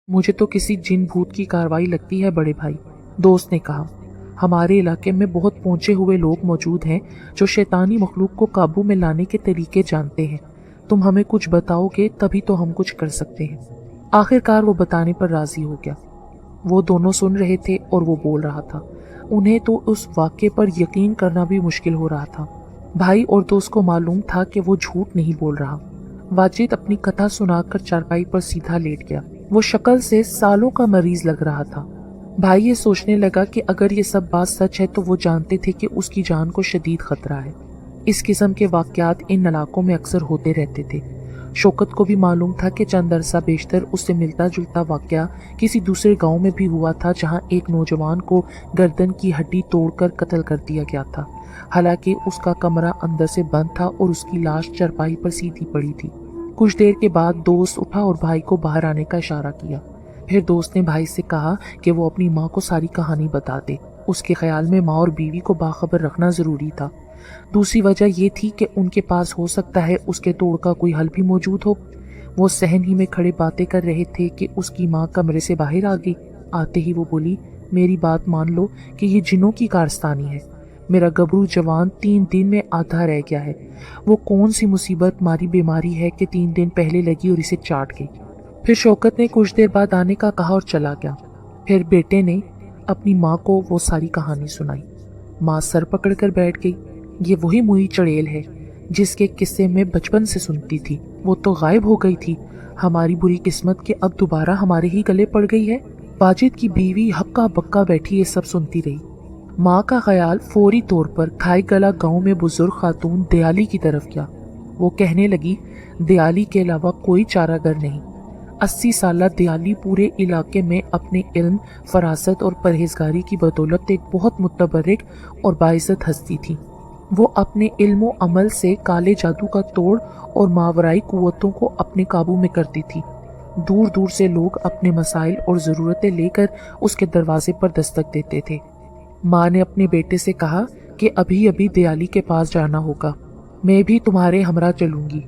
मुझे तो किसी जिन भूत की कार्रवाई लगती है बड़े भाई, दोस्त ने कहा। हमारे इलाके में बहुत पहुंचे हुए लोग मौजूद हैं जो शैतानी मखलूक को काबू में लाने के तरीके जानते हैं। तुम हमें कुछ बताओगे तभी तो हम कुछ कर सकते हैं। आखिरकार वो बताने पर राजी हो गया। वो दोनों सुन रहे थे और वो बोल रहा था। उन्हें तो उस वाक्य पर यकीन करना भी मुश्किल हो रहा था। भाई और दोस्त को मालूम था कि वो झूठ नहीं बोल रहा। वाजिद अपनी कथा सुनाकर चारपाई पर सीधा लेट गया। वो शक्ल से सालों का मरीज लग रहा था। भाई ये सोचने लगा कि अगर ये सब बात सच है तो वो जानते थे कि उसकी जान को शदीद खतरा है। इस किस्म के वाकयात इन इलाकों में अक्सर होते रहते थे। शौकत को भी मालूम था कि चंद अरसा बेशतर उससे मिलता जुलता वाकया किसी दूसरे गांव में भी हुआ था, जहां एक नौजवान को गर्दन की हड्डी तोड़कर कत्ल कर दिया गया था। हालांकि उसका कमरा अंदर से बंद था और उसकी लाश चारपाई पर सीधी पड़ी थी। कुछ देर के बाद दोस्त उठा और भाई को बाहर आने का इशारा किया। फिर दोस्त ने भाई से कहा कि वो अपनी माँ को सारी कहानी बता दे। उसके ख्याल में माँ और बीवी को बाखबर रखना जरूरी था। दूसरी वजह ये थी कि उनके पास हो सकता है उसके तोड़ का कोई हल भी मौजूद हो। वो सहन ही में खड़े बातें कर रहे थे कि उसकी माँ कमरे से बाहर आ गई। आते ही वो बोली, मेरी बात मान लो कि ये जिन्नों की कारस्तानी है। मेरा गबरू जवान 3 दिन में आधा रह गया है। वो कौन सी मुसीबत मारी बीमारी है कि 3 दिन पहले लगी और इसे चाट गई। फिर शौकत ने कुछ देर बाद आने का कहा और चला गया। फिर बेटे ने अपनी माँ को वो सारी कहानी सुनाई। माँ सर पकड़कर बैठ गई। ये वही मुई चड़ेल है जिसके किस्से में बचपन से सुनती थी। वो तो गायब हो गई थी। हमारी बुरी किस्मत के अब दोबारा हमारे ही गले पड़ गई है। वाजिद की बीवी हक्का बक्का बैठी ये सब सुनती रही। माँ का ख्याल फौरी तौर पर खाई गला गांव में बुजुर्ग खातून दयाली की तरफ गया। वो कहने लगी, दयाली के अलावा कोई चारागर नहीं। 80 साला दयाली पूरे इलाके में अपने इल्म, फरासत और परहेजगारी की बदौलत एक बहुत मुतबर्रिक और बाइज्जत हस्ती थी। वो अपने इल्म अमल से काले जादू का तोड़ और मावराई कुव्वतों को अपने काबू में करती थी। दूर दूर से लोग अपने मसाइल और ज़रूरतें लेकर उसके दरवाजे पर दस्तक देते थे। माँ ने अपने बेटे से कहा कि अभी अभी दयाली के पास जाना होगा। मैं भी तुम्हारे हमरा चलूंगी।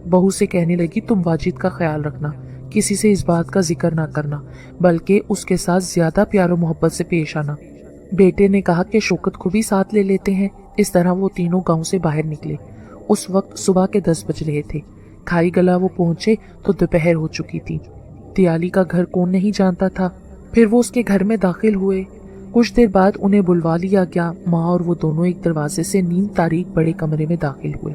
बहू से कहने लगी, तुम वाजिद का ख्याल रखना, किसी से इस बात का जिक्र ना करना, बल्कि उसके साथ ज्यादा प्यार और मोहब्बत से पेश आना। बेटे ने कहा कि शौकत को भी साथ ले लेते हैं। इस तरह वो तीनों गांव से बाहर निकले। उस वक्त सुबह के 10 बज रहे थे। खाई गला वो पहुंचे तो दोपहर हो चुकी थी। दयाली का घर कौन नहीं जानता था। फिर वो उसके घर में दाखिल हुए। कुछ देर बाद उन्हें बुलवा लिया गया। माँ और वो दोनों एक दरवाजे से नीम तारीक बड़े कमरे में दाखिल हुए।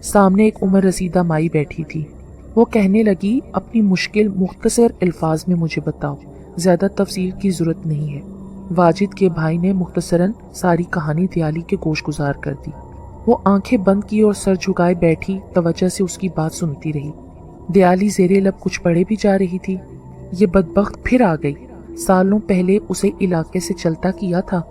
सामने एक उम्र रसीदा माई बैठी थी। वो कहने लगी, अपनी मुश्किल मुख्तसर अल्फाज में मुझे बताओ, ज्यादा तफसील की जरूरत नहीं है। वाजिद के भाई ने मुख्तसरन सारी कहानी दयाली के गोश गुजार कर दी। वो आंखें बंद की और सर झुकाए बैठी तवज्जो से उसकी बात सुनती रही। दयाली ज़ेरे लब कुछ पढ़े भी जा रही थी। ये बदबख्त फिर आ गई। सालों पहले उसे इलाके से चलता किया था।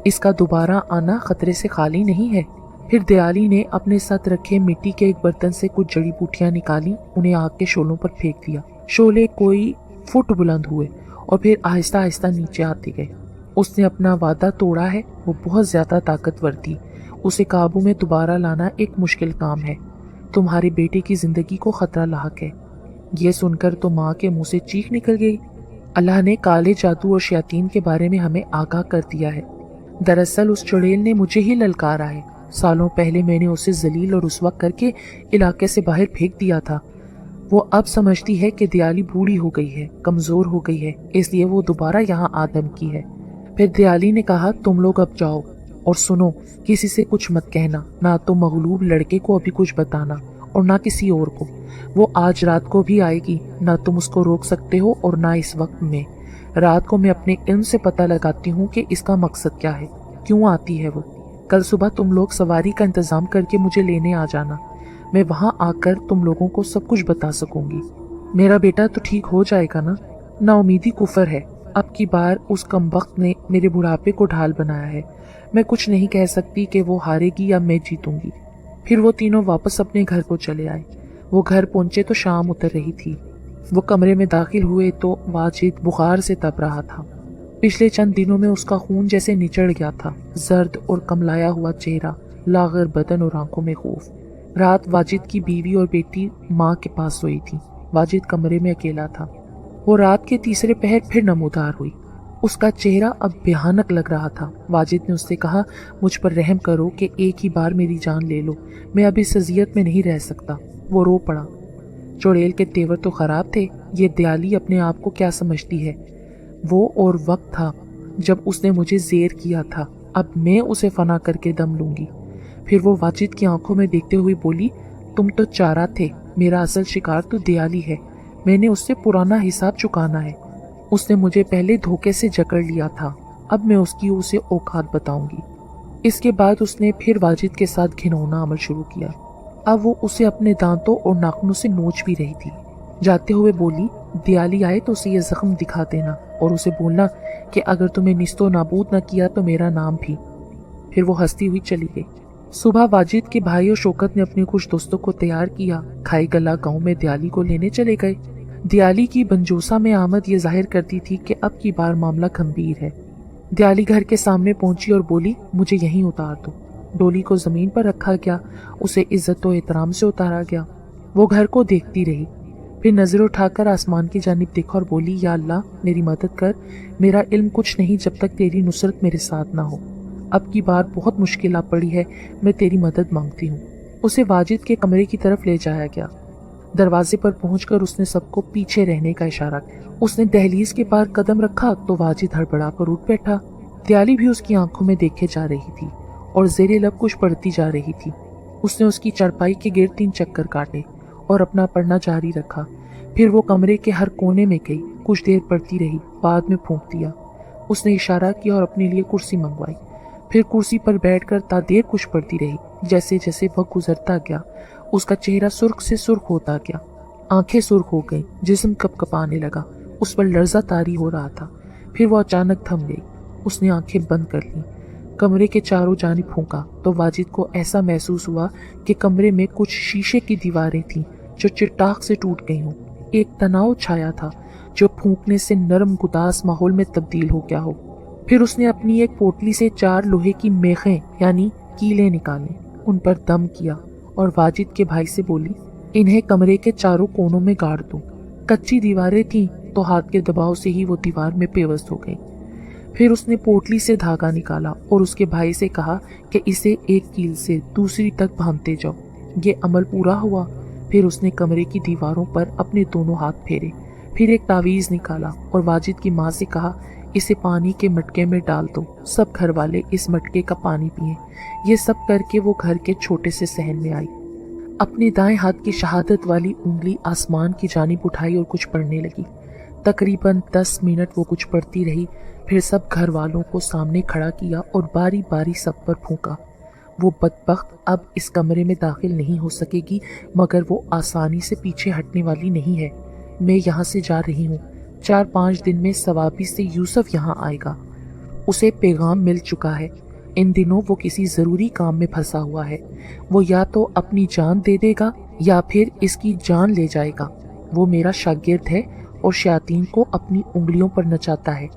इसका दोबारा आना खतरे से खाली नहीं है। फिर दयाली ने अपने साथ रखे मिट्टी के एक बर्तन से कुछ जड़ी बूटियां निकाली, उन्हें आग के शोलों पर फेंक दिया। शोले कोई फुट बुलंद हुए और फिर आहिस्ता आहिस्ता नीचे आते गए। उसने अपना वादा तोड़ा है। वो बहुत ज्यादा ताकतवर थी। उसे काबू में दोबारा लाना एक मुश्किल काम है। तुम्हारे बेटे की जिंदगी को खतरा लाक है। ये सुनकर तो माँ के मुंह से चीख निकल गई। अल्लाह ने काले जादू और शयातीन के बारे में हमें आगाह कर दिया है। दरअसल उस चुड़ैल ने मुझे ही ललकारा है। सालों पहले मैंने उसे जलील और रुस्वा करके इलाके से बाहर फेंक दिया था। वो अब समझती है कि दयाली बूढ़ी हो गई है, कमजोर हो गई है, इसलिए वो दोबारा यहाँ आदम की है। फिर दयाली ने कहा, तुम लोग अब जाओ और सुनो, किसी से कुछ मत कहना, ना तो मगलूब लड़के को अभी कुछ बताना और ना किसी और को। वो आज रात को भी आएगी, ना तुम उसको रोक सकते हो और ना इस वक्त में। रात को मैं अपने इल्म से पता लगाती हूँ कि इसका मकसद क्या है, क्यों आती है वो। कल सुबह तुम लोग सवारी का इंतजाम करके मुझे लेने आ जाना। मैं वहाँ आकर तुम लोगों को सब कुछ बता सकूंगी। मेरा बेटा तो ठीक हो जाएगा ना। नाउमीदी कुफर है। अब की बार उस कमबख्त ने मेरे बुढ़ापे को ढाल बनाया है। मैं कुछ नहीं कह सकती कि वो हारेगी या मैं जीतूंगी। फिर वो तीनों वापस अपने घर को चले आए। वो घर पहुंचे तो शाम उतर रही थी। वो कमरे में दाखिल हुए तो वाजिद बुखार से तप रहा था। पिछले चंद दिनों में उसका खून जैसे निचड़ गया था। जर्द और कमलाया हुआ चेहरा, लागर बदन और आंखों में खौफ। रात वाजिद की बीवी और बेटी माँ के पास सोई थी। वाजिद कमरे में अकेला था। वो रात के तीसरे पहर फिर नमूदार हुई। उसका चेहरा अब भयानक लग रहा था। वाजिद ने उससे कहा, मुझ पर रहम करो कि एक ही बार मेरी जान ले लो, मैं अब इस अजियत में नहीं रह सकता। वो रो पड़ा। चुड़ैल के तेवर तो खराब थे, ये दयाली अपने आप को क्या समझती है। वो और वक्त था जब उसने मुझे जेर किया था, अब मैं उसे फना करके दम लूंगी। फिर वो वाजिद की आंखों में देखते हुए बोली, तुम तो चारा थे, मेरा असल शिकार तो दयाली है। मैंने उससे पुराना हिसाब चुकाना है। उसने मुझे पहले धोखे से जकड़ लिया था, अब मैं उसकी उसे औकात बताऊंगी। इसके बाद उसने फिर वाजिद के साथ घिनौना अमल शुरू किया। अब वो उसे अपने दांतों और नाखूनों से नोच भी रही थी। जाते हुए बोली, दयाली आए तो उसे ये जख्म दिखा देना और उसे बोलना कि अगर तुम्हें निस्तो नाबूद न किया तो मेरा नाम भी। फिर वो हंसती हुई चली गई। सुबह वाजिद के भाई और शौकत ने अपने कुछ दोस्तों को तैयार किया। खाई गला गांव में दयाली को लेने चले गए। दयाली की बंजोसा में आमद ये जाहिर करती थी कि अब की बार मामला गंभीर है। दयाली घर के सामने पहुंची और बोली, मुझे यहीं उतार दो। डोली को जमीन पर रखा गया, उसे इज्जत और एहतराम से उतारा गया। वो घर को देखती रही, फिर नजर उठाकर आसमान की जानिब देखा और बोली, या अल्लाह मेरी मदद कर, मेरा इल्म कुछ नहीं जब तक तेरी नुसरत मेरे साथ ना हो। अब की बार बहुत मुश्किल आ पड़ी है, मैं तेरी मदद मांगती हूँ। उसे वाजिद के कमरे की तरफ ले जाया गया। दरवाजे पर पहुंचकर उसने सबको पीछे रहने का इशारा किया। उसने दहलीज के पार कदम रखा तो वाजिद हड़बड़ाकर उठ बैठा। दयाली भी उसकी आंखों में देखे जा रही थी और जेरे लब कुछ पढ़ती जा रही थी। उसने उसकी चारपाई के गिर्द 3 चक्कर काटे और अपना पढ़ना जारी रखा। फिर वो कमरे के हर कोने में गई, कुछ देर पढ़ती रही, बाद में फूंक दिया। उसने इशारा किया और अपने लिए कुर्सी मंगवाई। फिर कुर्सी पर बैठकर तादेर कुछ पढ़ती रही। जैसे जैसे वक्त गुजरता गया, उसका चेहरा सुर्ख से सुर्ख होता गया, आंखें सुर्ख हो गईं, जिस्म कपकपाने लगा, उस पर लर्जा तारी हो रहा था। फिर वो अचानक थम गई। उसने आंखें बंद कर लीं। कमरे के चारों जानिब फूंका तो वाजिद को ऐसा महसूस हुआ कि कमरे में कुछ शीशे की दीवारें थीं जो चिट्टाक से टूट गई हों। एक तनाव छाया था जो फूंकने से नरम गुदास माहौल में तब्दील हो गया हो। फिर उसने अपनी एक पोटली से 4 लोहे की मेखें यानी कीलें निकाली, उन पर दम किया और वाजिद के भाई से बोली, इन्हें कमरे के चारों कोनों में गाड़ दो। कच्ची दीवारें थीं तो हाथ के दबाव से ही वो दीवार में पेवस्त हो गई। फिर उसने पोटली से धागा निकाला और उसके भाई से कहा कि इसे एक कील से दूसरी तक बांधते जाओ। ये अमल पूरा हुआ। फिर उसने कमरे की दीवारों पर अपने दोनों हाथ फेरे। फिर एक तावीज़ निकाला और वाजिद की माँ से कहा, इसे पानी के मटके में डाल दो, सब घर वाले इस मटके का पानी पिएं। ये सब करके वो घर के छोटे से सहन में आई। अपने दाएं हाथ की शहादत वाली उंगली आसमान की जानिब उठाई और कुछ पढ़ने लगी। तकरीबन 10 मिनट वो कुछ पढ़ती रही। फिर सब घर वालों को सामने खड़ा किया और बारी बारी सब पर फूंका। वो बदबख्त अब इस कमरे में दाखिल नहीं हो सकेगी, मगर वो आसानी से पीछे हटने वाली नहीं है। मैं यहाँ से जा रही हूँ। 4-5 दिन में सवाबी से यूसुफ यहाँ आएगा। उसे पैगाम मिल चुका है। इन दिनों वो किसी ज़रूरी काम में फंसा हुआ है। वो या तो अपनी जान दे देगा या फिर इसकी जान ले जाएगा। वो मेरा शागिर्द है और शयातीन को अपनी उंगलियों पर नचाता है।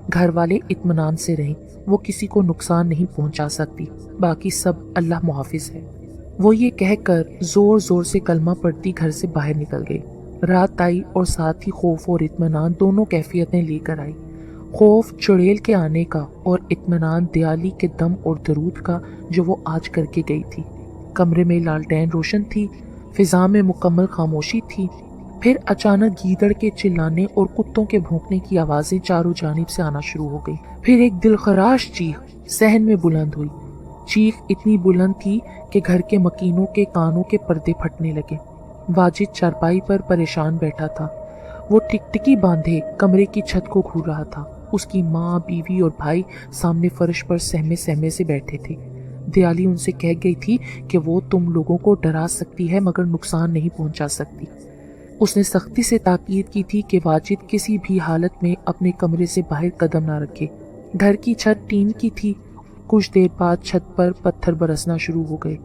घर वाले इत्मीनान से रहें, वो किसी को नुकसान नहीं पहुंचा सकती, बाकी सब अल्लाह मुहाफिज है। वो ये कहकर जोर जोर से कलमा पढ़ती घर से बाहर निकल गई। रात आई और साथ ही खौफ और इत्मीनान दोनों कैफियतें लेकर आई। खौफ चुड़ैल के आने का और इत्मीनान दयाली के दम और दरूद का जो वो आज करके गई थी। कमरे में लालटेन रोशन थी, फिजा में मुकम्मल खामोशी थी। फिर अचानक गीदड़ के चिल्लाने और कुत्तों के भौंकने की आवाजें चारों जानिब से आना शुरू हो गई। फिर एक दिलखराश चीख सहन में बुलंद हुई। चीख इतनी बुलंद थी कि घर के मकीनों के कानों के पर्दे फटने लगे। वाजिद चारपाई पर परेशान बैठा था। वो टिकटिकी बांधे कमरे की छत को घूर रहा था। उसकी माँ, बीवी और भाई सामने फर्श पर सहमे सहमे से बैठे थे। दयाली उनसे कह गई थी कि वो तुम लोगों को डरा सकती है मगर नुकसान नहीं पहुंचा सकती। उसने सख्ती से ताकीद की थी कि वाजिद किसी भी हालत में अपने कमरे से बाहर कदम ना रखे। घर की छत टीन की थी। कुछ देर बाद छत पर पत्थर बरसना शुरू हो गए।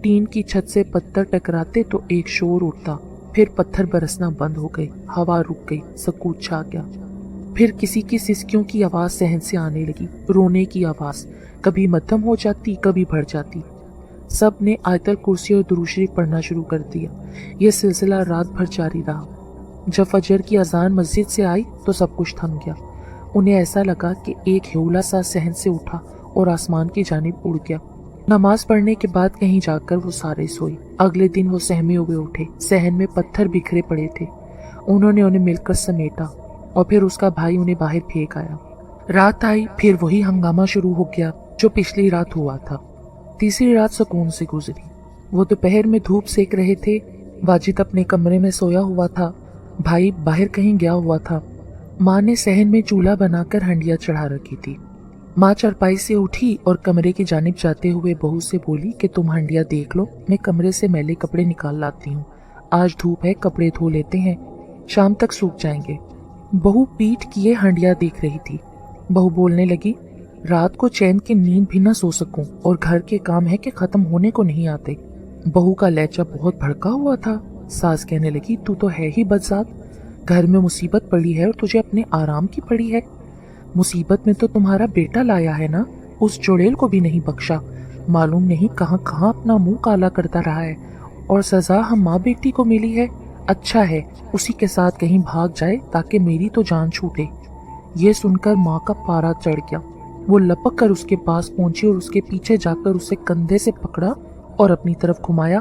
टीन की छत से पत्थर टकराते तो एक शोर उठता, फिर पत्थर बरसना बंद हो गए। हवा रुक गई, सकूत छा गया। फिर किसी की सिसकियों की आवाज सहन से आने लगी, रोने की आवाज, कभी मध्यम हो जाती, कभी बढ़ जाती। सब ने आयतल कुर्सी और दुरूद शरीफ पढ़ना शुरू कर दिया। यह सिलसिला रात भर जारी रहा। जब फजर की अजान मस्जिद से आई तो सब कुछ थम गया। उन्हें ऐसा लगा कि एक ह्यूला सा सहन से उठा और आसमान की जानिब उड़ गया। नमाज पढ़ने के बाद कहीं जाकर वो सारे सोए। अगले दिन वो सहमे हुए उठे। सहन में पत्थर बिखरे पड़े थे। उन्होंने उन्हें मिलकर समेटा और फिर उसका भाई उन्हें बाहर फेंक आया। रात आई, फिर वही हंगामा शुरू हो गया जो पिछली रात हुआ था। तीसरी रात सुकून से गुजरी। वो दोपहर में धूप सेक रहे थे। वाजिद अपने कमरे में सोया हुआ था। भाई बाहर कहीं गया हुआ था। माँ ने सहन में चूल्हा बनाकर हंडिया चढ़ा रखी थी। माँ चारपाई से उठी और कमरे की जानिब जाते हुए बहू से बोली कि तुम हंडिया देख लो, मैं कमरे से मैले कपड़े निकाल लाती हूँ। आज धूप है, कपड़े धो लेते हैं, शाम तक सूख जाएंगे। बहू पीठ किए हंडिया देख रही थी। बहू बोलने लगी, रात को चैन की नींद भी न सो सकूं और घर के काम है कि खत्म होने को नहीं आते। बहू का लहजा बहुत भड़का हुआ था। सास कहने लगी, तू तो है ही बदजात, घर में मुसीबत पड़ी है और तुझे अपने आराम की पड़ी है। मुसीबत में तो तुम्हारा बेटा लाया है ना, उस चुड़ैल को भी नहीं बख्शा। मालूम नहीं कहाँ कहाँ अपना मुंह काला करता रहा है और सजा हम माँ बेटी को मिली है। अच्छा है उसी के साथ कहीं भाग जाए ताकि मेरी तो जान छूटे। ये सुनकर माँ का पारा चढ़ गया। वो लपक कर उसके पास पहुंची और उसके पीछे जाकर उसे कंधे से पकड़ा और अपनी तरफ घुमाया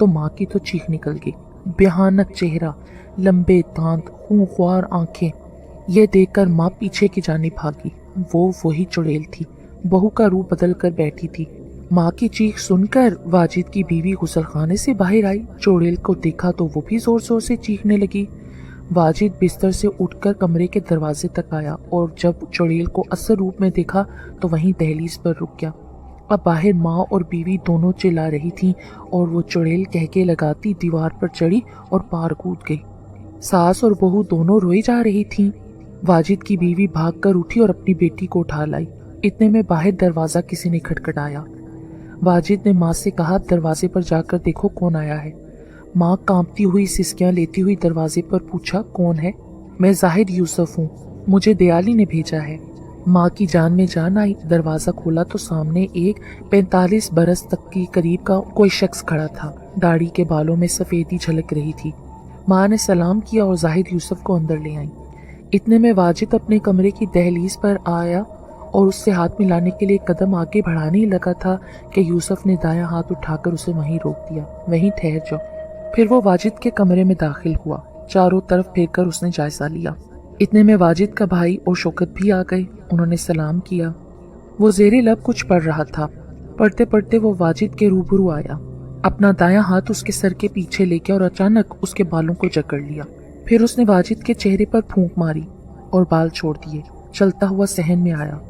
तो माँ की तो चीख निकल गई। भयानक चेहरा, लंबे दांत, खूंखार आंखें। ये देखकर माँ पीछे की जानिब भागी। वो वही चुड़ैल थी। बहू का रूप बदल कर बैठी थी। माँ की चीख सुनकर वाजिद की बीवी गुसलखाने से बाहर आई। चुड़ैल को देखा तो वो भी जोर जोर से चीखने लगी। वाजिद बिस्तर से उठकर कमरे के दरवाजे तक आया और जब चुड़ैल को असल रूप में देखा तो वहीं दहलीज पर रुक गया। अब बाहर माँ और बीवी दोनों चिल्ला रही थीं और वो चुड़ैल कहके लगाती दीवार पर चढ़ी और पार कूद गई। सास और बहू दोनों रोई जा रही थीं। वाजिद की बीवी भागकर उठी और अपनी बेटी को उठा लाई। इतने में बाहर दरवाजा किसी ने खटखटाया। वाजिद ने माँ से कहा, दरवाजे पर जाकर देखो कौन आया है। माँ कांपती हुई सिसकियां लेती हुई दरवाजे पर पूछा, कौन है? मैं जाहिद यूसुफ हूँ, मुझे दयाली ने भेजा है। माँ की जान में जान आई। दरवाजा खोला तो सामने एक 45 बरस तक की करीब का कोई शख्स खड़ा था। दाढ़ी के बालों में सफेदी झलक रही थी। माँ ने सलाम किया और जाहिद यूसुफ को अंदर ले आई। इतने में वाजिद अपने कमरे की दहलीज पर आया और उससे हाथ मिलाने के लिए कदम आगे बढ़ाने ही लगा था कि यूसुफ ने दायां हाथ उठाकर उसे वहीं रोक दिया। वहीं ठहर जाओ। फिर वो वाजिद के कमरे में दाखिल हुआ। चारों तरफ फेरकर उसने जायजा लिया। इतने में वाजिद का भाई और शौकत भी आ गए। उन्होंने सलाम किया। वो ज़ेरे लब कुछ पढ़ रहा था। पढ़ते पढ़ते वो वाजिद के रूबरू आया। अपना दायां हाथ उसके सर के पीछे लेके और अचानक उसके बालों को जकड़ लिया। फिर उसने वाजिद के चेहरे पर फूंक मारी और बाल छोड़ दिए। चलता हुआ सहन में आया,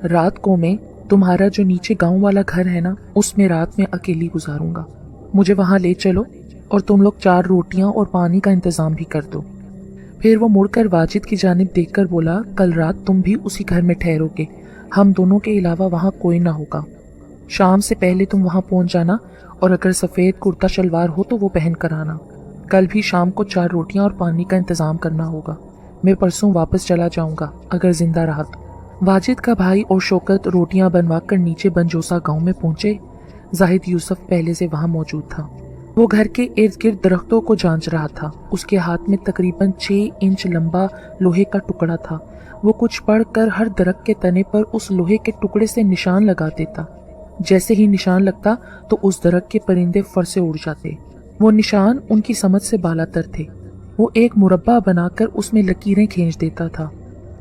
रात को मैं तुम्हारा जो नीचे गांव वाला घर है ना, उसमें रात में अकेली गुजारूंगा। मुझे वहां ले चलो और तुम लोग 4 रोटियां और पानी का इंतजाम भी कर दो। फिर वो मुड़कर वाजिद की जानिब देखकर बोला, कल रात तुम भी उसी घर में ठहरोगे। हम दोनों के अलावा वहां कोई ना होगा। शाम से पहले तुम वहां पहुंच जाना और अगर सफेद कुर्ता शलवार हो तो वो पहन कर आना। कल भी शाम को 4 रोटियां और पानी का इंतजाम करना होगा। मैं परसों वापस चला जाऊंगा अगर जिंदा रहा तो। वाजिद का भाई और शौकत रोटियां बनवाकर नीचे बनजोसा गांव में पहुंचे। जाहिद यूसुफ पहले से वहां मौजूद था। वो घर के इर्द गिर्द दरख्तों को जांच रहा था। उसके हाथ में तकरीबन 6 इंच लंबा लोहे का टुकड़ा था। वो कुछ पढ़कर हर दरख्त के तने पर उस लोहे के टुकड़े से निशान लगा देता। जैसे ही निशान लगता तो उस दरख्त के परिंदे फर से उड़ जाते। वो निशान उनकी समझ से बालातर थे। वो एक मुरब्बा बनाकर उसमें लकीरें खींच देता था।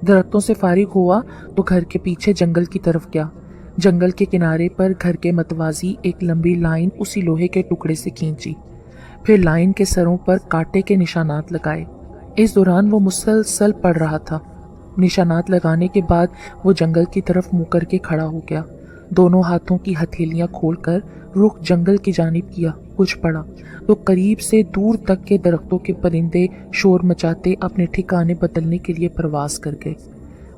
दरख्तों से फारिग हुआ तो घर के पीछे जंगल की तरफ गया। जंगल के किनारे पर घर के मतवाजी एक लंबी लाइन उसी लोहे के टुकड़े से खींची। फिर लाइन के सरों पर कांटे के निशानात लगाए। इस दौरान वो मुसलसल पढ़ रहा था। निशानात लगाने के बाद वो जंगल की तरफ मुंह करके खड़ा हो गया। दोनों हाथों की हथेलियां खोलकर रुख जंगल की जानिब किया। कुछ पड़ा तो करीब से दूर तक के दरख्तों के परिंदे शोर मचाते अपने ठिकाने बदलने के लिए प्रवास कर गए।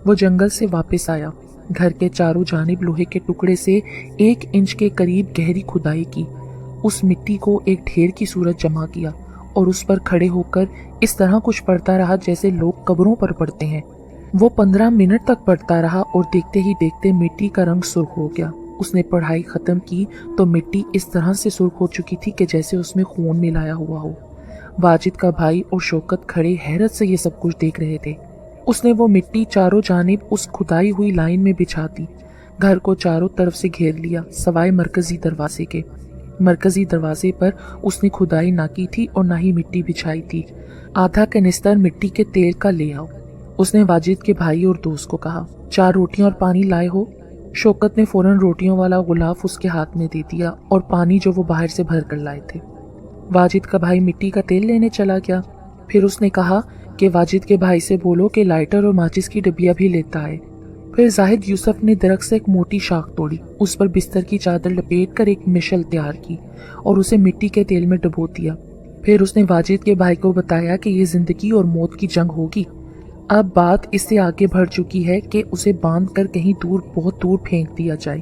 वो जंगल से वापस आया। घर के चारों जानिब लोहे के टुकड़े से 1 इंच के करीब गहरी खुदाई की। उस मिट्टी को एक ढेर की सूरत जमा किया और उस पर खड़े होकर इस तरह कुछ पढ़ता रहा जैसे लोग कब्रों पर पढ़ते हैं। वो 15 मिनट तक पढ़ता रहा और देखते ही देखते मिट्टी का रंग सुर्ख हो गया। उसने पढ़ाई खत्म की तो मिट्टी इस तरह से सुर्ख हो चुकी थी कि जैसे उसमें खून मिलाया हुआ हो। वाजिद का भाई और शौकत खड़े हैरत से ये सब कुछ देख रहे थे। उसने वो मिट्टी चारों जानिब उस खुदाई हुई लाइन में बिछा दी। घर को चारों तरफ से घेर लिया सवाए मरकजी दरवाजे के। मरकजी दरवाजे पर उसने खुदाई ना की थी और ना ही मिट्टी बिछाई थी। आधा कनिस्तर मिट्टी के तेल का ले आओ, उसने वाजिद के भाई और दोस्त को कहा। 4 रोटियां और पानी लाए हो? शौकत ने फौरन रोटियों वाला गुलाफ उसके हाथ में दे दिया और पानी जो वो बाहर से भर कर लाए थे। वाजिद का भाई मिट्टी का तेल लेने चला गया। फिर उसने कहा कि वाजिद के भाई से बोलो कि लाइटर और माचिस की डबिया भी लेता है। फिर जाहिद यूसुफ ने दरख्त से एक मोटी शाख तोड़ी, उस पर बिस्तर की चादर लपेट कर एक मिशल तैयार की और उसे मिट्टी के तेल में डुबो दिया। फिर उसने वाजिद के भाई को बताया कि ये जिंदगी और मौत की जंग होगी। अब बात इससे आगे बढ़ चुकी है कि उसे बांध कर कहीं दूर, बहुत दूर फेंक दिया जाए।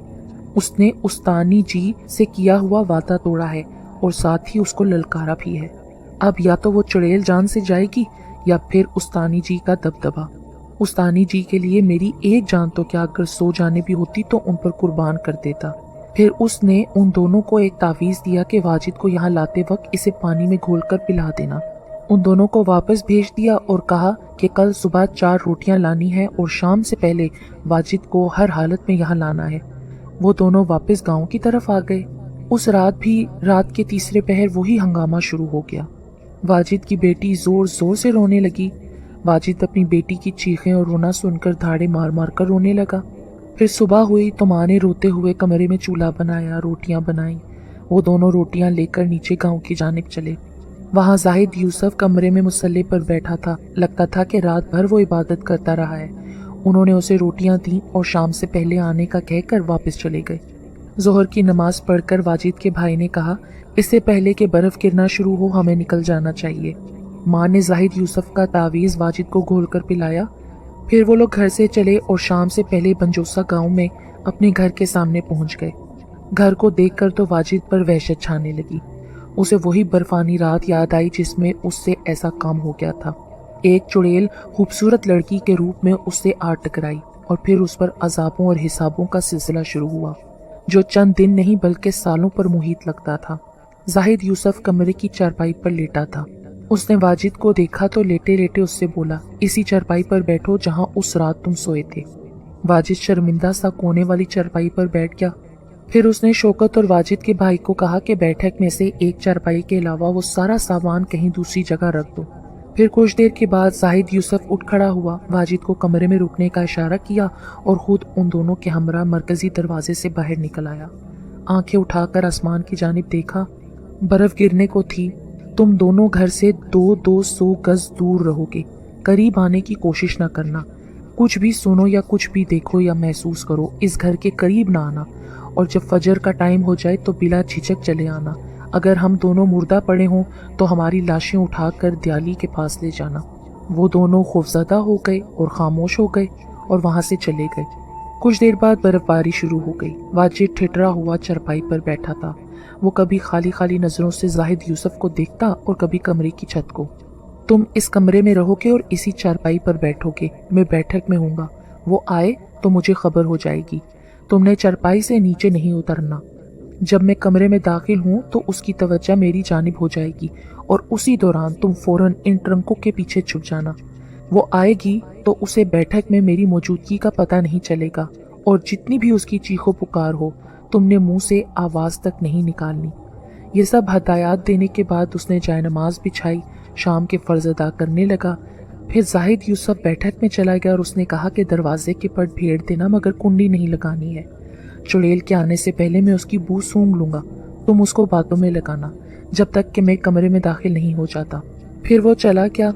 उसने उस्तानी जी से किया हुआ वादा तोड़ा है और साथ ही उसको ललकारा भी है। अब या तो वो चुड़ैल जान से जाएगी या फिर उस्तानी जी का दबदबा। उस्तानी जी के लिए मेरी एक जान तो क्या, अगर 100 जाने भी होती तो उन पर कुर्बान कर देता। फिर उसने उन दोनों को एक तावीज़ दिया कि वाजिद को यहाँ लाते वक्त इसे पानी में घोलकर पिला देना। उन दोनों को वापस भेज दिया और कहा कि कल सुबह 4 रोटियां लानी है और शाम से पहले वाजिद को हर हालत में यहाँ लाना है। वो दोनों वापस गांव की तरफ आ गए। उस रात भी रात के तीसरे पहर वही हंगामा शुरू हो गया। वाजिद की बेटी जोर जोर से रोने लगी। वाजिद अपनी बेटी की चीखें और रोना सुनकर धाड़े मार मार कर रोने लगा। फिर सुबह हुई तो माँ ने रोते हुए कमरे में चूल्हा बनाया, रोटियां बनाई। वो दोनों रोटियां लेकर नीचे गांव की जानिब चले। वहां जाहिद यूसुफ कमरे में मुसल्ले पर बैठा था। लगता था कि रात भर वो इबादत करता रहा है। उन्होंने उसे रोटियां दी और शाम से पहले आने का कहकर वापस चले गए। जोहर की नमाज पढ़कर वाजिद के भाई ने कहा, इससे पहले कि बर्फ गिरना शुरू हो हमें निकल जाना चाहिए। माँ ने जाहिद यूसुफ का तावीज़ वाजिद को घोलकर पिलाया। फिर वो लोग घर से चले और शाम से पहले बंजोसा गांव में अपने घर के सामने पहुंच गए। घर को देखकर तो वाजिद पर वहशत छाने लगी। उसे वही बर्फानी रात याद आई जिसमें उससे ऐसा काम हो गया था। एक चुड़ैल खूबसूरत लड़की के रूप में उससे आ टकराई और फिर उस पर अजाबों और हिसाबों का सिलसिला शुरू हुआ जो चंद दिन नहीं बल्कि सालों पर मुहित लगता था। जाहिद यूसुफ कमरे की चारपाई पर लेटा था। उसने वाजिद को देखा तो लेटे लेटे उससे बोला, इसी चारपाई पर बैठो जहां उस रात तुम सोए थे। वाजिद शर्मिंदा सा कोने वाली चारपाई पर बैठ गया। फिर उसने शौकत और वाजिद के भाई को कहा कि बैठक में से एक चारपाई के अलावा वो सारा सामान कहीं दूसरी जगह रख दो। फिर कुछ देर के बाद जाहिद यूसुफ उठ खड़ा हुआ, वाजिद को कमरे में रुकने का इशारा किया और खुद उन दोनों के हमरा मरकजी दरवाजे से बाहर निकल आया। आंखें उठाकर आसमान की जानिब देखा। बर्फ गिरने को थी। तुम दोनों घर से 200 गज दूर रहोगे। करीब आने की कोशिश न करना। कुछ भी सुनो या कुछ भी देखो या महसूस करो, इस घर के करीब ना आना। और जब फजर का टाइम हो जाए तो बिला झिझक चले आना। अगर हम दोनों मुर्दा पड़े हों तो हमारी लाशें उठाकर दयाली के पास ले जाना। वो दोनों खौफजदा हो गए और खामोश हो गए और वहां से चले गए। कुछ देर बाद बर्फबारी शुरू हो गई। वाजिद ठिठरा हुआ चारपाई पर बैठा था। वो कभी खाली खाली नजरों से जाहिद यूसुफ को देखता और कभी कमरे की छत को। तुम इस कमरे में रहोगे और इसी चारपाई पर बैठोगे। मैं बैठक में हूँगा। वो आए तो मुझे खबर हो जाएगी। तुमने चारपाई से नीचे नहीं उतरना। जब मैं कमरे में दाखिल हूँ तो उसकी तवज्जो मेरी जानिब हो जाएगी और उसी दौरान तुम फौरन इन ट्रंकों के पीछे छुप जाना। वो आएगी तो उसे बैठक में मेरी मौजूदगी का पता नहीं चलेगा और जितनी भी उसकी चीखों पुकार हो तुमने मुंह से आवाज तक नहीं निकालनी। ये सब हदायत देने के बाद उसने जायनमाज बिछाई, शाम के फर्ज अदा करने लगा। फिर जाहिद यूसुफ बैठक में चला गया और उसने कहा कि दरवाजे के पट भेड़ देना मगर कुंडी नहीं लगानी है। चुड़ैल के आने से पहले मैं उसकी बू सूंघ लूंगा। तुम उसको बातों में लगाना जब तक कि मैं कमरे में दाखिल नहीं हो जाता। फिर वो चला गया।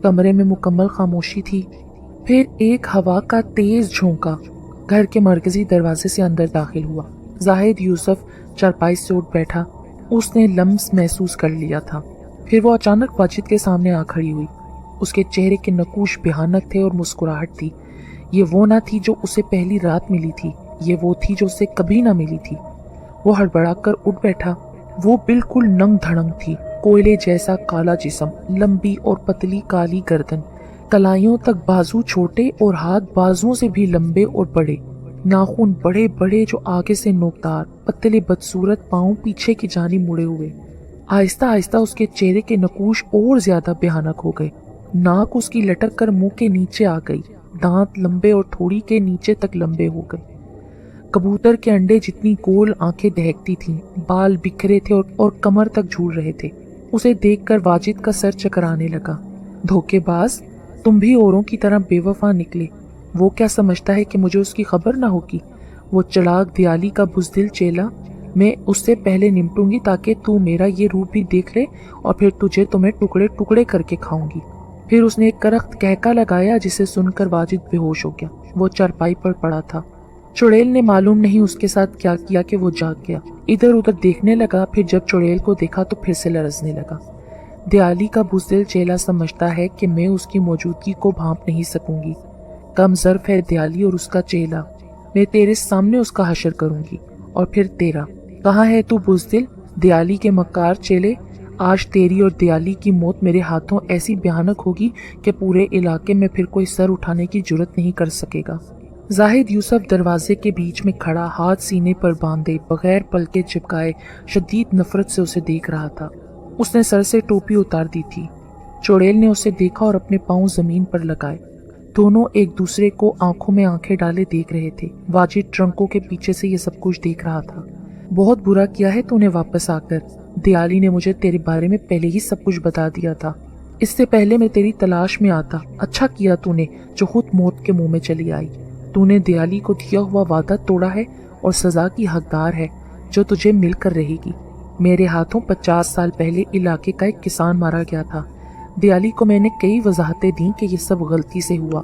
कमरे में मुकम्मल खामोशी थी। फिर एक हवा का तेज झोंका घर के मरकजी दरवाजे से अंदर दाखिल हुआ। जाहिद यूसुफ चारपाई से उठ बैठा। उसने लम्स महसूस कर लिया था। फिर वो अचानक वाजिद के सामने आ खड़ी हुई। उसके चेहरे के नकूश भयानक थे और मुस्कुराहट थी। ये वो ना थी जो उसे पहली रात मिली थी, ये वो थी जो उसे कभी ना मिली थी। वो हड़बड़ाकर उठ बैठा। वो बिल्कुल नंग धड़ंग थी, कोयले जैसा काला जिस्म, लंबी और पतली काली गर्दन, कलाइयों तक बाजू छोटे और हाथ बाजुओं से भी लंबे और बड़े, नाखून बड़े बड़े जो आगे से नोकदार, पतले बदसूरत पाँव पीछे की जानिब मुड़े हुए। आहिस्ता आहिस्ता उसके चेहरे के नकूश और ज्यादा भयानक हो गए। नाक उसकी लटक कर मुंह के नीचे आ गई, दांत लंबे और ठोड़ी के नीचे तक लंबे हो गए। कबूतर के अंडे जितनी गोल आंखें दहकती थीं, बाल बिखरे थे और कमर तक झूल रहे थे। उसे देखकर वाजिद का सर चकराने लगा। धोखेबाज, तुम भी औरों की तरह बेवफा निकले। वो क्या समझता है कि मुझे उसकी खबर ना होगी? वो चलाक दियाली का बुज़दिल चेला, मैं उससे पहले निपटूंगी ताकि तू मेरा ये रूप भी देख ले और फिर तुम्हें टुकड़े टुकड़े करके खाऊंगी। फिर उसने एक करख्त कहका लगाया जिसे सुनकर वाजिद बेहोश हो गया। वो चारपाई पर पड़ा था। चुड़ैल ने मालूम नहीं उसके साथ क्या किया कि वो जाग गया। इधर उधर देखने लगा, फिर जब चुड़ैल को देखा तो फिर से लरजने लगा। दियाली का बुज़दिल चेला समझता है कि मैं उसकी मौजूदगी को भांप नहीं सकूंगी। कम ज़र्फ है दियाली और उसका चेला। मैं तेरे सामने उसका हशर करूंगी और फिर तेरा। कहाँ है तू बुज़दिल, दियाली के मक्कार चेले? आज तेरी और दियाली की मौत मेरे हाथों ऐसी भयानक होगी कि पूरे इलाके में फिर कोई सर उठाने की जुर्रत नहीं कर सकेगा। जाहिद यूसुफ दरवाजे के बीच में खड़ा, हाथ सीने पर बांधे, बगैर पलके चिपकाए, शदीद नफरत से उसे देख रहा था। उसने सर से टोपी उतार दी थी। चुड़ैल ने उसे देखा और अपने पांव जमीन पर लगाए। दोनों एक दूसरे को आंखों में आंखें डाले देख रहे थे। वाजिद ट्रंकों के पीछे से ये सब कुछ देख रहा था। बहुत बुरा किया है तूने वापस आकर। दियाली ने मुझे तेरे बारे में पहले ही सब कुछ बता दिया था। इससे पहले मैं तेरी तलाश में आता। अच्छा किया तूने जो खुद मौत के मुंह में चली आई। तूने दियाली को दिया हुआ वादा तोड़ा है और सजा की हकदार है जो तुझे मिलकर रहेगी। मेरे हाथों 50 साल पहले इलाके का एक किसान मारा गया था। दियाली को मैंने कई वजाहतें दी कि ये सब गलती से हुआ,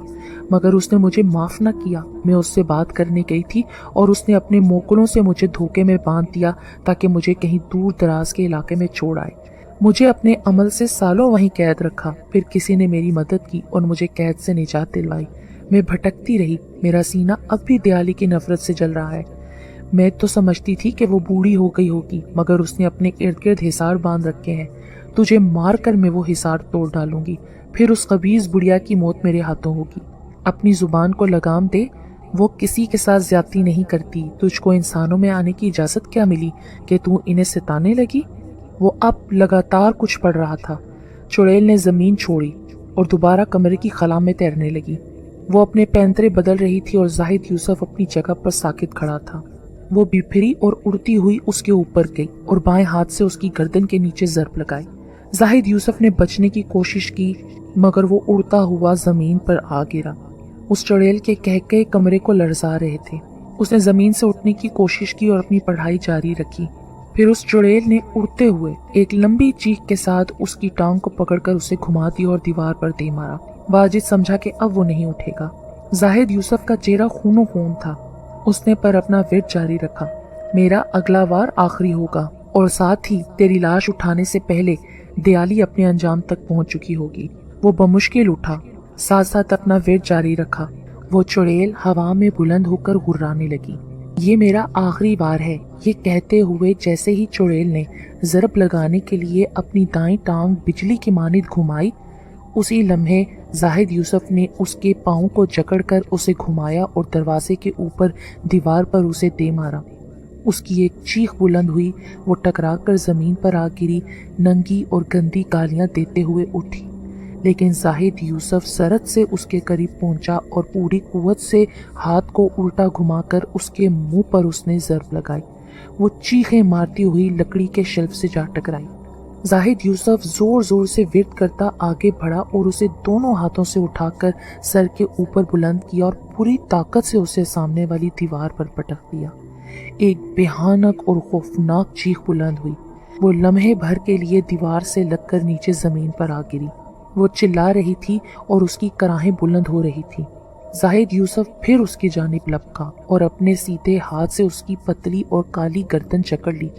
मगर उसने मुझे माफ न किया। मैं उससे बात करने गई थी और उसने अपने मोकलों से मुझे धोखे में बांध दिया ताकि मुझे कहीं दूर दराज के इलाके में छोड़ आए। मुझे अपने अमल से सालों वहीं कैद रखा। फिर किसी ने मेरी मदद की और मुझे कैद से निजात दिलवाई। मैं भटकती रही। मेरा सीना अब भी दियाली की नफरत से जल रहा है। मैं तो समझती थी कि वो बूढ़ी हो गई होगी, मगर उसने अपने इर्द गिर्द हिसार बांध रखे हैं। तुझे मार कर मैं वो हिसार तोड़ डालूंगी। फिर उस खबीज बुढ़िया की मौत मेरे हाथों होगी। अपनी जुबान को लगाम दे, वो किसी के साथ ज्यादती नहीं करती। तुझको इंसानों में आने की इजाजत क्या मिली कि तू इन्हें सताने लगी? वो अब लगातार कुछ पढ़ रहा था। चुड़ैल ने जमीन छोड़ी और दोबारा कमरे की खला में तैरने लगी। वो अपने पैंतरे बदल रही थी और जाहिद यूसुफ अपनी जगह पर साकित खड़ा था। वो बिफरी और उड़ती हुई उसके ऊपर गई और बाएं हाथ से उसकी गर्दन के नीचे ज़रब लगाई। जाहिद यूसुफ ने बचने की कोशिश की, मगर वो उड़ता हुआ जमीन पर आ गिरा। उस चुड़ैल के कहके कमरे को लरजा रहे थे। उसने जमीन से उठने की कोशिश की और अपनी पढ़ाई जारी रखी। फिर उस चुड़ैल ने उड़ते हुए एक लंबी चीख के साथ उसकी टांग को पकड़कर उसे घुमा दिया और दीवार पर दे मारा। वाजिद समझा कि अब वो नहीं उठेगा। जाहिद यूसुफ का चेहरा खूनो खून था। उसने पर अपना विरद जारी रखा। मेरा अगला वार आखिरी होगा और साथ ही तेरी लाश उठाने से पहले दियाली अपने अंजाम तक पहुंच चुकी होगी। वो बमुश्किल उठा, साथ साथ अपना विरद जारी रखा। वो चुड़ैल हवा में बुलंद होकर गुर्राने लगी। ये मेरा आखिरी वार है, ये कहते हुए जैसे ही चुड़ैल ने ज़रब लगाने के लिए अपनी दाईं टांग बिजली की मानिंद घुमाई, उसी लम्हे जाहिद यूसुफ ने उसके पाँव को जकड़कर उसे घुमाया और दरवाजे के ऊपर दीवार पर उसे दे मारा। उसकी एक चीख बुलंद हुई। वो टकराकर जमीन पर आ गिरी, नंगी और गंदी गालियां देते हुए उठी। लेकिन जाहिद यूसुफ सरत से उसके करीब पहुंचा और पूरी कुव्वत से हाथ को उल्टा घुमाकर उसके मुंह पर उसने ज़रब लगाई। वो चीखें मारती हुई लकड़ी के शेल्फ से जा टकराई। जाहिद यूसुफ जोर जोर से विरद करता आगे बढ़ा और उसे दोनों हाथों से उठाकर सर के ऊपर बुलंद किया और पूरी ताकत से उसे सामने वाली दीवार पर पटक दिया। एक भयानक और खौफनाक चीख बुलंद हुई। वो लम्हे भर के लिए दीवार से लगकर नीचे जमीन पर आ गिरी। वो चिल्ला रही थी और उसकी कराहें बुलंद हो रही थी। जाहिद यूसुफ फिर उसकी जानिब लपका और अपने सीधे हाथ से उसकी पतली और काली गर्दन जकड़ ली।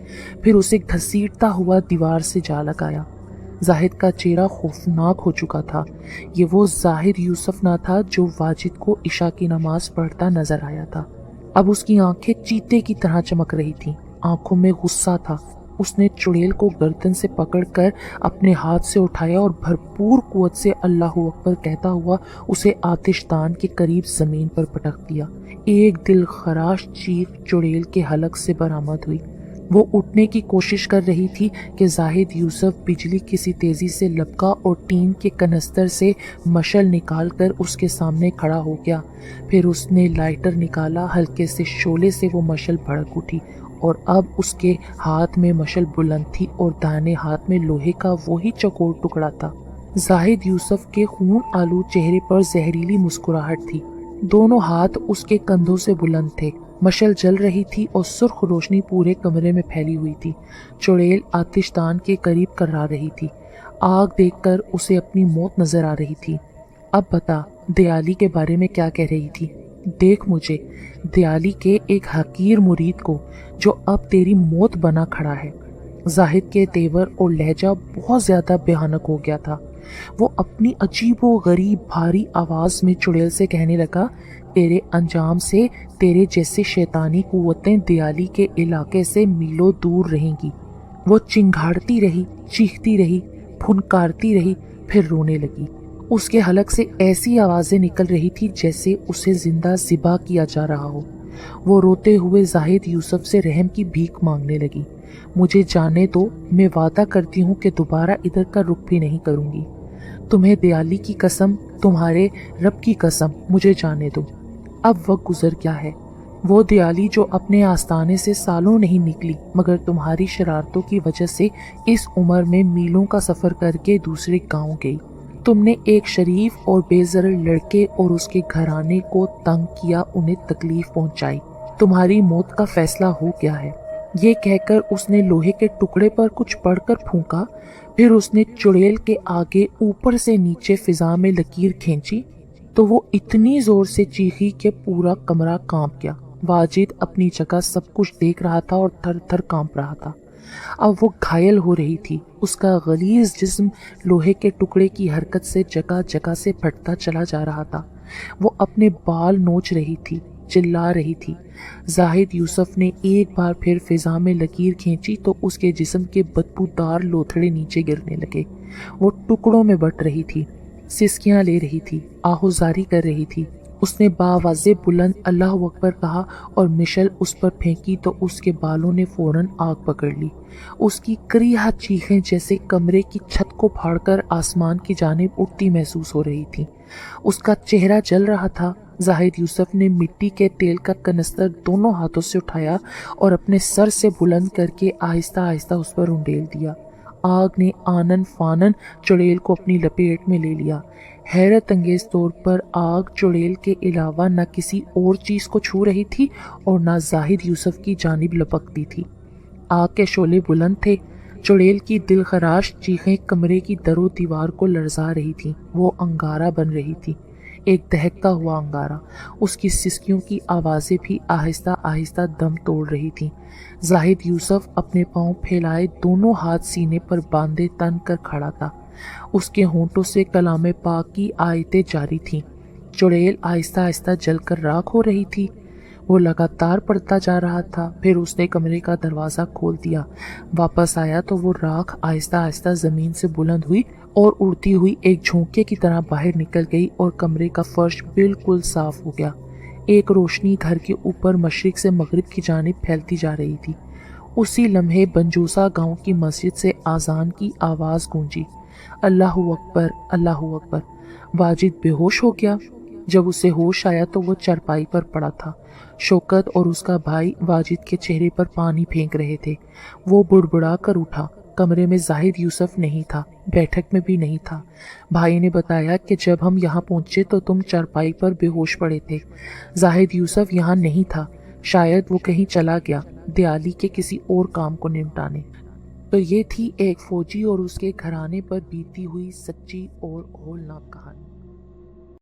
फिर उसे घसीटता हुआ दीवार से जा लगाया। जाहिद का चेहरा खौफनाक हो चुका था। ये वो जाहिद यूसुफ ना था जो वाजिद को इशा की नमाज पढ़ता नजर आया था। अब उसकी आंखें चीते की तरह चमक रही थीं। आंखों में गुस्सा था। उसने चुड़ैल को गर्दन से पकड़कर अपने हाथ से उठाया और भरपूर कुव्वत से अल्लाहू अकबर कहता हुआ उसे आतिशदान के करीब जमीन पर पटक दिया। एक दिल खराश चीख चुड़ैल के हलक से बरामद हुई। وہ اٹھنے کی کوشش کر رہی تھی کہ زاہد یوسف بجلی کسی تیزی سے لپکا اور ٹین کے کنستر سے مشعل نکال کر اس کے سامنے کھڑا ہو گیا۔ پھر اس نے لائٹر نکالا، ہلکے سے شعلے سے وہ مشعل بھڑک اٹھی اور اب اس کے ہاتھ میں مشعل بلند تھی اور دائیں ہاتھ میں لوہے کا وہی چوکور ٹکڑا تھا۔ زاہد یوسف کے خون آلود چہرے پر زہریلی مسکراہٹ تھی، دونوں ہاتھ اس کے کندھوں سے بلند تھے۔ مشعل جل رہی تھی اور سرخ روشنی پورے کمرے میں پھیلی ہوئی تھی۔ چڑیل آتش دان کے قریب کرا رہی تھی، آگ دیکھ کر اسے اپنی موت نظر آ رہی تھی۔ اب بتا، دیالی کے بارے میں کیا کہہ رہی تھی؟ دیکھ مجھے، دیالی کے ایک حقیر مرید کو جو اب تیری موت بنا کھڑا ہے۔ زاہد کے تیور اور لہجہ بہت زیادہ بھیانک ہو گیا تھا۔ وہ اپنی عجیب و غریب بھاری آواز میں چڑیل سے کہنے لگا، تیرے انجام سے تیرے جیسے شیطانی قوتیں دیالی کے علاقے سے میلوں دور رہیں گی۔ وہ چنگھاڑتی رہی، چیختی رہی، پھنکارتی رہی، پھر رونے لگی۔ اس کے حلق سے ایسی آوازیں نکل رہی تھی جیسے اسے زندہ ذبح کیا جا رہا ہو۔ وہ روتے ہوئے زاہد یوسف سے رحم کی بھیک مانگنے لگی۔ مجھے جانے دو، میں وعدہ کرتی ہوں کہ دوبارہ ادھر کا رخ بھی نہیں کروں گی۔ تمہیں دیالی کی قسم، تمہارے رب کی قسم، مجھے جانے دو۔ اب وقت گزر گیا ہے، وہ دیالی جو اپنے آستانے سے سالوں نہیں نکلی مگر تمہاری شرارتوں کی وجہ سے اس عمر میں میلوں کا سفر کر کے دوسرے گاؤں گئی۔ تم نے ایک شریف اور بے ضرر لڑکے اور اس کے گھرانے کو تنگ کیا، انہیں تکلیف پہنچائی۔ تمہاری موت کا فیصلہ ہو گیا ہے۔ یہ کہہ کر اس نے لوہے کے ٹکڑے پر کچھ پڑھ کر پھونکا، پھر اس نے چڑیل کے آگے اوپر سے نیچے فضا میں لکیر کھینچی تو وہ اتنی زور سے چیخی کہ پورا کمرہ کانپ گیا۔ واجد اپنی جگہ سب کچھ دیکھ رہا تھا اور تھر تھر کانپ رہا تھا۔ اب وہ گھائل ہو رہی تھی، اس کا غلیظ جسم لوہے کے ٹکڑے کی حرکت سے جگہ جگہ سے پھٹتا چلا جا رہا تھا۔ وہ اپنے بال نوچ رہی تھی، چلا رہی تھی۔ زاہد یوسف نے ایک بار پھر فضا میں لکیر کھینچی تو اس کے جسم کے بدبودار لوتھڑے نیچے گرنے لگے۔ وہ ٹکڑوں میں بٹ رہی تھی، سسکیاں لے رہی تھی، آہوزاری کر رہی تھی۔ اس نے باواضح بلند اللہ اکبر کہا اور مشعل اس پر پھینکی تو اس کے بالوں نے فوراً آگ پکڑ لی۔ اس کی کریہ چیخیں جیسے کمرے کی چھت کو پھاڑ کر آسمان کی جانب اٹھتی محسوس ہو رہی تھیں۔ اس کا چہرہ جل رہا تھا۔ زاہد یوسف نے مٹی کے تیل کا کنستر دونوں ہاتھوں سے اٹھایا اور اپنے سر سے بلند کر کے آہستہ آہستہ اس پر انڈیل دیا۔ آگ نے آنن فانن چڑیل کو اپنی لپیٹ میں لے لیا۔ حیرت انگیز طور پر آگ چڑیل کے علاوہ نہ کسی اور چیز کو چھو رہی تھی اور نہ زاہد یوسف کی جانب لپکتی تھی۔ آگ کے شعلے بلند تھے، چڑیل کی دل خراش چیخیں کمرے کی در و دیوار کو لرزا رہی تھیں۔ وہ انگارہ بن رہی تھی، ایک دہکتا ہوا انگارہ۔ اس کی سسکیوں کی آوازیں بھی آہستہ آہستہ دم توڑ رہی تھیں۔ زاہد یوسف اپنے پاؤں پھیلائے دونوں ہاتھ سینے پر باندھے تن کر کھڑا تھا۔ اس کے ہونٹوں سے کلام پاک کی آیتیں جاری تھیں۔ چڑیل آہستہ آہستہ جل کر راکھ ہو رہی تھی۔ وہ لگاتار پڑتا جا رہا تھا۔ پھر اس نے کمرے کا دروازہ کھول دیا، واپس آیا تو وہ راکھ آہستہ آہستہ زمین سے بلند ہوئی اور اڑتی ہوئی ایک جھونکے کی طرح باہر نکل گئی اور کمرے کا فرش بالکل صاف ہو گیا۔ ایک روشنی گھر کے اوپر مشرق سے مغرب کی جانب پھیلتی جا رہی تھی۔ اسی لمحے بنجوسا گاؤں کی مسجد سے اذان کی آواز گونجی، اللہ اکبر، اللہ اکبر۔ واجد بے ہوش ہو گیا۔ جب اسے ہوش آیا تو وہ چرپائی پر پڑا تھا۔ شوکت اور اس کا بھائی واجد کے چہرے پر پانی پھینک رہے تھے۔ وہ بڑبڑا کر اٹھا۔ کمرے میں زاہد یوسف نہیں تھا، بیٹھک میں بھی نہیں تھا۔ بھائی نے بتایا کہ جب ہم یہاں پہنچے تو تم چرپائی پر بے ہوش پڑے تھے۔ زاہد یوسف یہاں نہیں تھا، شاید وہ کہیں چلا گیا دیالی کے کسی اور کام کو نمٹانے۔ تو یہ تھی ایک فوجی اور اس کے گھرانے پر بیتی ہوئی سچی اور ہولناک کہانی۔